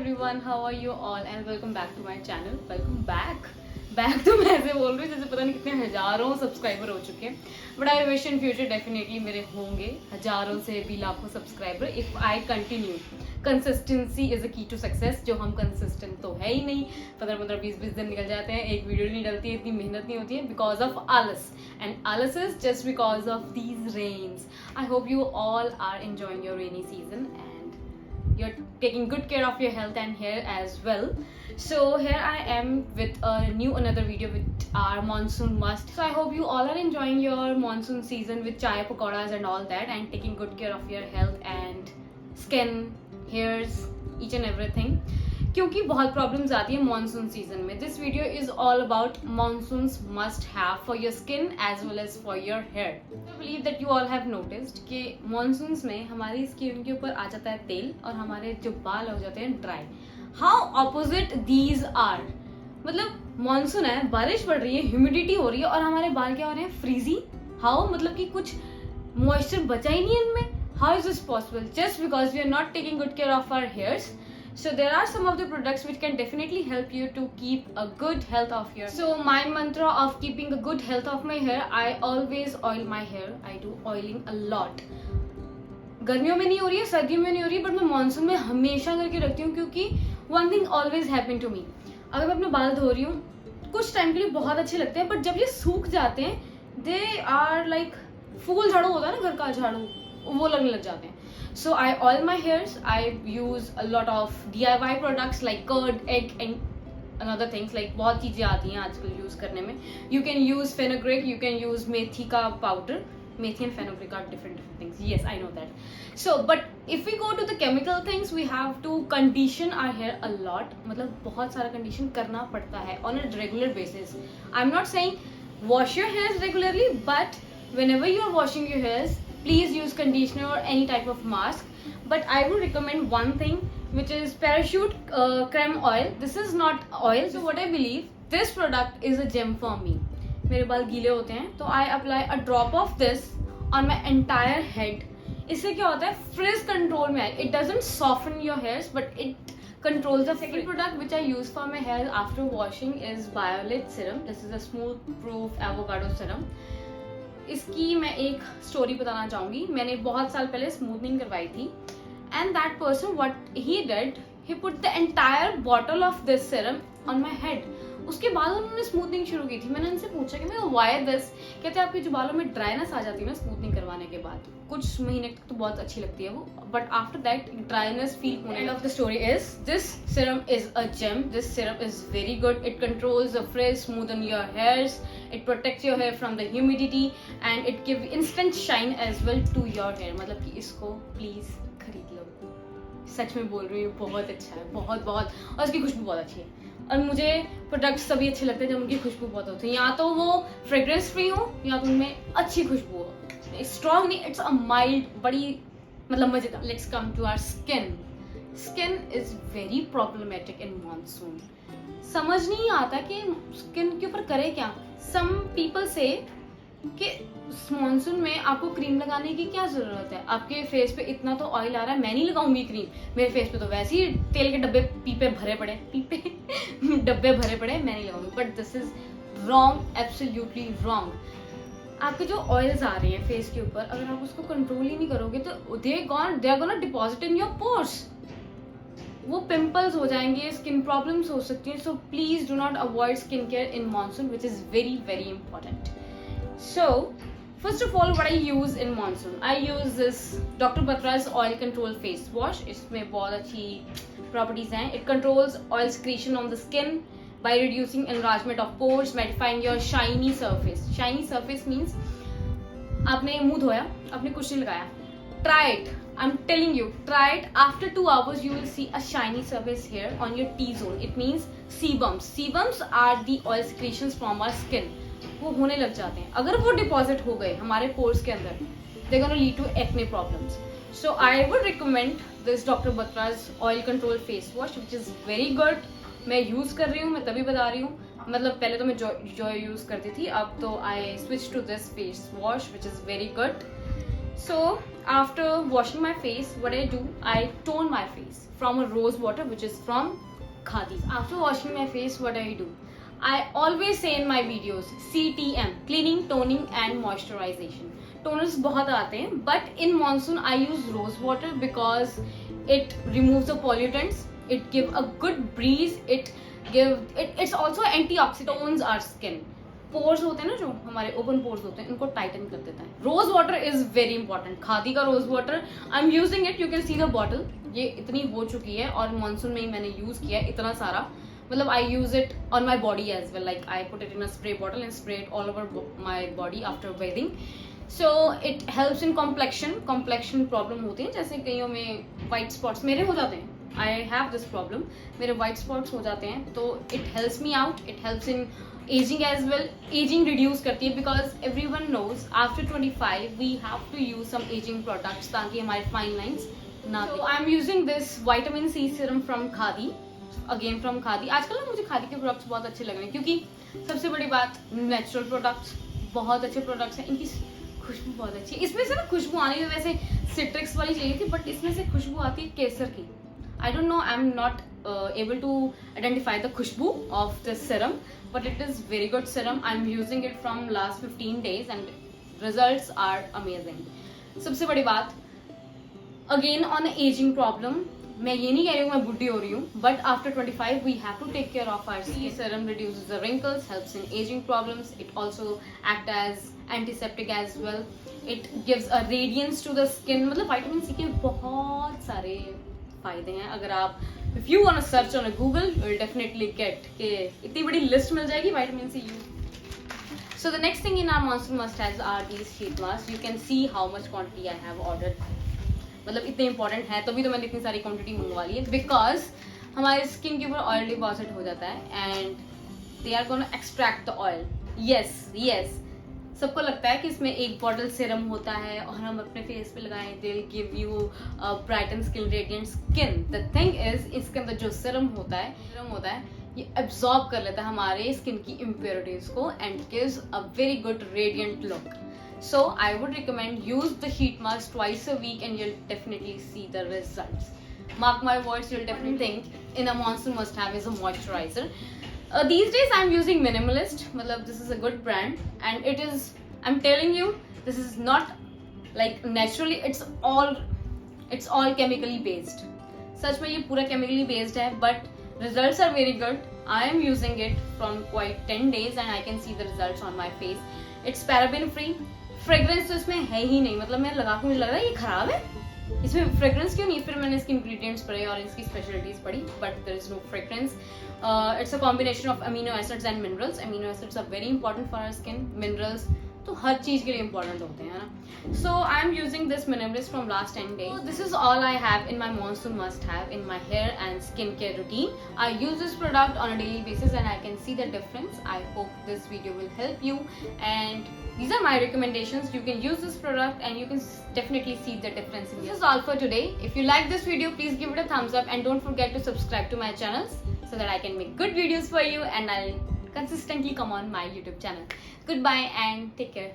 everyone, how are you all and welcome back to my channel. Welcome back. Back तो मैं ऐसे बोल रही हूँ जैसे पता नहीं कितने हजारों सब्सक्राइबर हो चुके हैं, but I wish in future definitely मेरे होंगे हजारों से भी लाखों subscriber if I continue. Consistency is a की टू सक्सेस. जो हम कंसिस्टेंट तो है ही नहीं, 15-20 दिन निकल जाते हैं, एक वीडियो नहीं डलती है, इतनी मेहनत नहीं होती है बिकॉज ऑफ आलस, एंड आलस is just because of these rains. I hope you all are enjoying your rainy season you're taking good care of your health and hair as well. So here I am with another video with our monsoon must. So I hope you all are enjoying your monsoon season with chai pakoras and all that, and taking good care of your health and skin, hairs, each and everything. क्योंकि बहुत problems आती है monsoon season में. This video is all about monsoons must have for your skin as well as for your hair. I believe that you all have noticed कि monsoons में हमारी skin के ऊपर आ जाता है तेल और हमारे जो बाल हो जाते हैं dry. How opposite these are. मतलब मानसून है, बारिश पड़ रही है, ह्यूमिडिटी हो रही है और हमारे बाल क्या हो रहे हैं, फ्रीजी. हाउ, मतलब कि कुछ मॉइस्चर बचा ही नहीं इनमें. How is this possible? Just because we are not taking good care of our hairs. So there are some of the products which can definitely help you to keep a good health of your. So my mantra of keeping a good health of my hair, I always oil my hair. I do oiling a lot. गर्मियों में नहीं हो रही है, सर्दियों में नहीं हो रही है, बट मैं मानसून में हमेशा करके रखती हूँ क्योंकि one thing always happen to me. अगर मैं अपने बाल धो रही हूँ कुछ टाइम के लिए बहुत अच्छे लगते हैं, बट जब ये सूख जाते हैं they are like फूल झाड़ू होता है ना, घर का झाड़ू, वो लगने लग जाते हैं. So I oil my hairs. I use a lot of DIY products like curd, egg and another things like बहुत चीजें आती हैं आजकल यूज करने में. You can use fenugreek, you can use मेथी का powder. Methi and fenugreek are different things. Yes, I know that. So, but if we go to the chemical things, we have to condition our hair a lot. मतलब बहुत सारा condition करना पड़ता है on a regular basis. I'm not saying wash your hairs regularly, but whenever you are washing your hairs, please use conditioner or any type of mask. But I would recommend one thing, which is parachute creme oil. This is not oil. So what I believe, this product is a gem for me. मेरे बाल गीले होते हैं तो I apply a drop of this on my entire head. इससे क्या होता है, frizz control में. It doesn't soften your hairs, but it controls the. Second product which I use for my hair after washing is Biolate serum. This is a smooth proof avocado serum. इसकी मैं एक story बताना चाहूंगी. मैंने बहुत साल पहले स्मूथनिंग करवाई थी, and that person what he did, he put the entire bottle of this serum on my head. उसके बाद उन्होंने स्मूथनिंग शुरू की थी. मैंने उनसे पूछा कि मैं व्हाई दिस. कहते हैं आपके जो बालों में ड्राइनेस आ जाती है ना स्मूथनिंग करवाने के बाद, कुछ महीने तक तो बहुत अच्छी लगती है वो, but after that dryness feel होने. End of the story is this serum is a gem. This serum is very good. It controls the frizz, smoothen your hairs, it protects your hair from the humidity and it gives instant shine as well to your hair. मतलब कि इसको please खरीद लो. सच में बोल रही हूँ, बहुत अच्छा है, बहुत बहुत. और उसकी खुशबू बहुत अच्छी है. और मुझे प्रोडक्ट्स सभी अच्छे लगते हैं जब उनकी खुशबू बहुत होती है. या तो वो फ्रेग्रेंस फ्री हो या तो उनमें अच्छी खुशबू हो. स्ट्रॉन्ग नहीं, इट्स अ माइल्ड, बड़ी मतलब मजेदार. Let's come to our skin. Skin is very problematic in monsoon. समझ नहीं आता कि स्किन के ऊपर करे क्या. सम पीपल से कि मानसून में आपको क्रीम लगाने की क्या जरूरत है, आपके फेस पे इतना तो ऑयल आ रहा है, मैं नहीं लगाऊंगी क्रीम. मेरे फेस पे तो वैसे ही तेल के डब्बे डब्बे भरे पड़े, मैं नहीं लगाऊंगी. But this is wrong, absolutely wrong. आपके जो ऑयल्स आ रहे हैं फेस के ऊपर, अगर आप उसको कंट्रोल ही नहीं करोगे तो they are gonna deposit in your pores. वो पिंपल्स हो जाएंगे, स्किन प्रॉब्लम्स हो सकती हैं. So please do not avoid skin care in monsoon, which is very very important. So first of all what I use in monsoon, I use this doctor Batra's oil control face wash. इसमें बहुत अच्छी properties हैं. It controls oil secretion on the skin by reducing enlargement of pores, mattifying your shiny surface. Shiny surface means आपने मुंह धोया, आपने कुछ नहीं लगाया, try it. I'm telling you, try it. After 2 hours, you will see a shiny surface here on your T-zone. It means sebums. Sebums are the oil secretions from our skin. वो होने लग जाते हैं. अगर वो डिपॉजिट हो गए हमारे पोर्स के अंदर, they're gonna lead to acne problems. So I would recommend this Dr. Batra's oil control face wash, which is very good. मैं यूज कर रही हूँ, मैं तभी बता रही हूँ. मतलब पहले तो मैं जॉय यूज करती थी, अब तो I switched to this face wash, which is very good. So after washing my face, what I do, I tone my face from a rose water which is from Khadi. After washing my face, what I do, I always say in my videos CTM, cleaning, toning and moisturization. Toners बहुत आते हैं, but in monsoon I use rose water because it removes the pollutants, it give a good breeze, it's also antioxidant, tones our skin. Pores होते हैं ना, जो हमारे open pores होते हैं, उनको टाइटन कर देता है. Rose water is very important. Khadi का rose water I am using it, you can see the bottle. ये इतनी हो चुकी है और मानसून में ही मैंने यूज किया है इतना सारा. मतलब I use it on my body as well, like I put it in a spray bottle and spray it all over my body after bathing. So it helps in complexion problem होती है, जैसे कईयों में white spots मेरे हो जाते हैं. I have this problem, मेरे वाइट स्पॉट्स हो जाते हैं, तो it helps me out. It helps in ageing as well. Ageing reduce करती है because every one knows after 25 we have to use some ageing products ताकि हमारे फाइन लाइन्स ना. So I am using this vitamin C serum from Khadi, again from Khadi. आजकल ना मुझे खादी के products बहुत अच्छे लग रहे हैं, क्योंकि सबसे बड़ी बात, नेचुरल प्रोडक्ट्स, बहुत अच्छे प्रोडक्ट्स हैं. इनकी खुशबू बहुत अच्छी है. इसमें से ना खुशबू आनी है, वैसे सिट्रिक्स वाली चाहिए थी, बट इसमें से खुशबू आती है केसर की. I don't know, I'm not able to identify the khushbu of this serum, but it is very good serum. I'm using it from last 15 days and results are amazing. सबसे बड़ी बात, again on aging problem, मैं ये नहीं कह रही हूँ मैं बुढ़ी हो रही हूँ, but after 25 we have to take care of our skin. Serum reduces the wrinkles, helps in aging problems. It also act as antiseptic as well. It gives a radiance to the skin. मतलब vitamin C के बहुत सारे फायदे हैं. अगर आप if you want to search on Google, you will definitely get के इतनी बड़ी लिस्ट मिल जाएगी vitamin C. So the next thing in our monsoon must haves are these sheet mask. You can see how much quantity I have ordered. मतलब इतने important है, तभी तो मैंने इतनी सारी क्वांटिटी मंगवा ली है, बिकॉज हमारे स्किन के ऊपर ऑयल डिपॉजिट हो जाता है and they are gonna extract the oil. Yes सबको लगता है कि इसमें एक बॉटल सीरम होता है और हम अपने फेस पे लगाएं, they will give you bright and skin radiant skin. The thing is, इसके अंदर जो सीरम होता है ये एब्जॉर्ब कर लेता है हमारे स्किन की इम्प्योरिटीज को and gives a very good radiant look. So I would recommend use the sheet mask twice a week and you'll definitely see the results. Mark my words, you'll definitely think in a monsoon must have is a moisturizer. These days I'm using Minimalist. मतलब this is a good brand and it is, I'm telling you, this is not like naturally, it's all chemically based. सच में ये पूरा chemically based है, but results are very good. I am using it from quite 10 days and I can see the results on my face. It's paraben free. Fragrance तो इसमें है ही नहीं, मतलब मैं लगा के मुझे लग रहा है ये खराब है, इसमें फ्रेग्रेंस क्यों नहीं. फिर मैंने इसके इंग्रेडिएंट्स पढ़े और इसकी स्पेशलिटीज पढ़ी, but there is no fragrance. It's a combination of amino acids and minerals. Amino acids are very important for our skin. Minerals तो हर चीज के लिए इंपॉर्टेंट होते हैं ना. So I am using this Minimalist from last 10 days. This is all I have in my monsoon must have in my hair and skin care routine. I use this product on a daily basis and I can see the difference. I hope this video will help you and these are my recommendations. You can use this product and you can definitely see the difference in this. This is all for today. If you like this video, please give it a thumbs up and don't forget to subscribe to my channels so that I can make good videos for you and I'll consistently come on my YouTube channel. Goodbye and take care.